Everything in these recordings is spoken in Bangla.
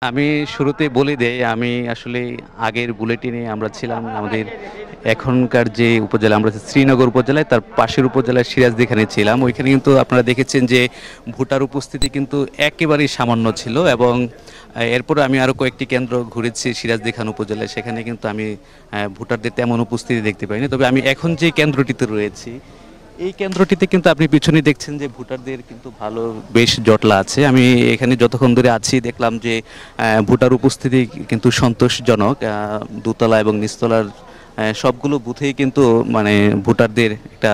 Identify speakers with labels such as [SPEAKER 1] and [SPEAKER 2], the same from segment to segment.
[SPEAKER 1] আমি শুরুতেই বলে দেই, আমি আসলে আগের বুলেটিনে আমরা ছিলাম আমাদের এখনকার যে উপজেলা, আমরা শ্রীনগর উপজেলায়, তার পাশের উপজেলায় সিরাজদিখানে ছিলাম। ওইখানে কিন্তু আপনারা দেখেছেন যে ভোটার উপস্থিতি কিন্তু একেবারেই সামান্য ছিল এবং এরপরে আমি আরও কয়েকটি কেন্দ্র ঘুরেছি সিরাজদিখান উপজেলায়, সেখানে কিন্তু আমি ভোটারদের তেমন উপস্থিতি দেখতে পাইনি। তবে আমি এখন যে কেন্দ্রটিতে রয়েছি, এই কেন্দ্রটিতে কিন্তু আপনি পিছনে দেখছেন যে ভোটারদের কিন্তু ভালো বেশ জটলা আছে। আমি এখানে যতক্ষণ ধরে আছি দেখলাম যে ভোটার উপস্থিতি কিন্তু সন্তোষজনক। দোতলা এবং নিচতলার সবগুলো বুথেই কিন্তু মানে ভোটারদের একটা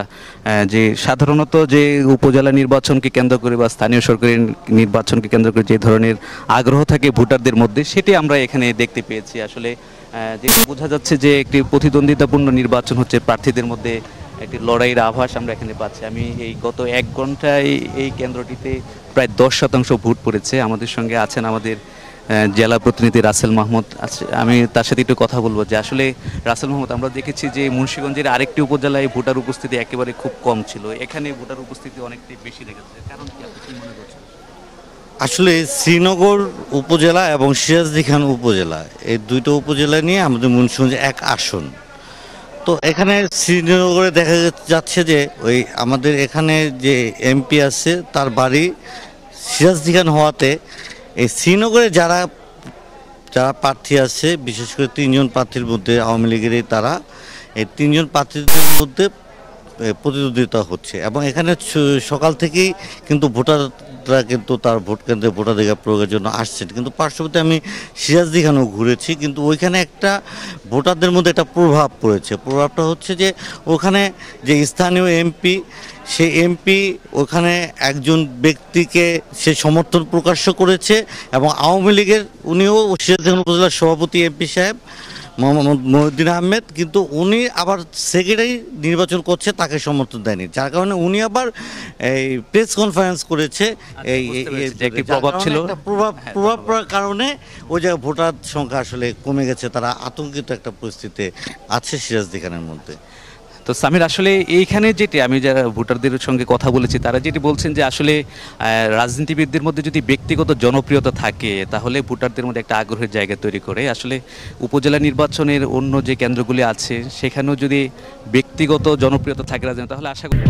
[SPEAKER 1] যে সাধারণত যে উপজেলা নির্বাচনকে কেন্দ্র করে বা স্থানীয় সরকারি নির্বাচনকে কেন্দ্র করে যে ধরনের আগ্রহ থাকে ভোটারদের মধ্যে, সেটি আমরা এখানে দেখতে পেয়েছি। আসলে যেটা বোঝা যাচ্ছে যে একটি প্রতিদ্বন্দ্বিতাপূর্ণ নির্বাচন হচ্ছে, প্রার্থীদের মধ্যে একটি লড়াইয়ের আভাস আমরা এখানে পাচ্ছি। আমি এই গত 1 ঘন্টায় এই কেন্দ্রটিতে প্রায় 10% ভোট পড়েছে। আমাদের সঙ্গে আছেন আমাদের জেলা প্রতিনিধি রাসেল মাহমুদ আছে, আমি তার সাথে একটু কথা বলবো যে আসলে রাসেল মাহমুদ, আমরা দেখেছি যে মুন্সিগঞ্জের আরেকটি উপজেলায় ভোটার উপস্থিতি একেবারে খুব কম ছিল, এখানে ভোটার উপস্থিতি অনেকটাই বেশি দেখেছে, কারণ কি আপনি কি মনে করছেন?
[SPEAKER 2] আসলে শ্রীনগর উপজেলা এবং সিরাজদিখান উপজেলা এই দুইটো উপজেলা নিয়ে আমাদের মুন্সিগঞ্জে এক আসন। তো এখানে শ্রীনগরে দেখা যাচ্ছে যে ওই আমাদের এখানে যে এমপি আছে তার বাড়ি সিরাজদিখান হওয়াতে এই শ্রীনগরে যারা যারা প্রার্থী আছে, বিশেষ করে তিনজন প্রার্থীর মধ্যে আওয়ামী লীগেরই তারা, এই তিনজন প্রার্থীদের মধ্যে প্রতিদ্বন্দ্বিতা হচ্ছে এবং এখানে সকাল থেকেই কিন্তু ভোটাররা কিন্তু তার ভোট কেন্দ্রে ভোটাধিকার প্রয়োগের জন্য আসছেন। কিন্তু পার্শ্ববর্তী আমি সিরাজদিখানেও ঘুরেছি, কিন্তু ওইখানে একটা ভোটারদের মধ্যে একটা প্রভাব পড়েছে। প্রভাবটা হচ্ছে যে ওখানে যে স্থানীয় এমপি, সেই এমপি ওখানে একজন ব্যক্তিকে সে সমর্থন প্রকাশ করেছে এবং আওয়ামী লীগের উনিও সিরাজদিখান উপজেলার সভাপতি এমপি সাহেব মোহাম্মদ মহিউদ্দিন আহমেদ, কিন্তু উনি আবার সেক্রেটারি নির্বাচন করছে, তাকে সমর্থন দেয়নি, যার কারণে উনি আবার এই প্রেস কনফারেন্স করেছে। এই
[SPEAKER 1] একটি প্রভাব ছিল,
[SPEAKER 2] প্রভাব পড়ার কারণে ওই জায়গায় ভোটার সংখ্যা আসলে কমে গেছে, তারা আতঙ্কিত একটা পরিস্থিতি আছে সিরাজদিখানের মধ্যে।
[SPEAKER 1] তো সামির, আসলে এইখানে যেটি আমি যারা ভোটারদের সঙ্গে কথা বলেছি, তারা যেটি বলছেন যে আসলে রাজনীতিবিদদের মধ্যে যদি ব্যক্তিগত জনপ্রিয়তা থাকে তাহলে ভোটারদের মধ্যে একটা আগ্রহের জায়গা তৈরি করে। আসলে উপজেলা নির্বাচনের অন্য যে কেন্দ্রগুলি আছে সেখানেও যদি ব্যক্তিগত জনপ্রিয়তা থাকে তাহলে আশা করি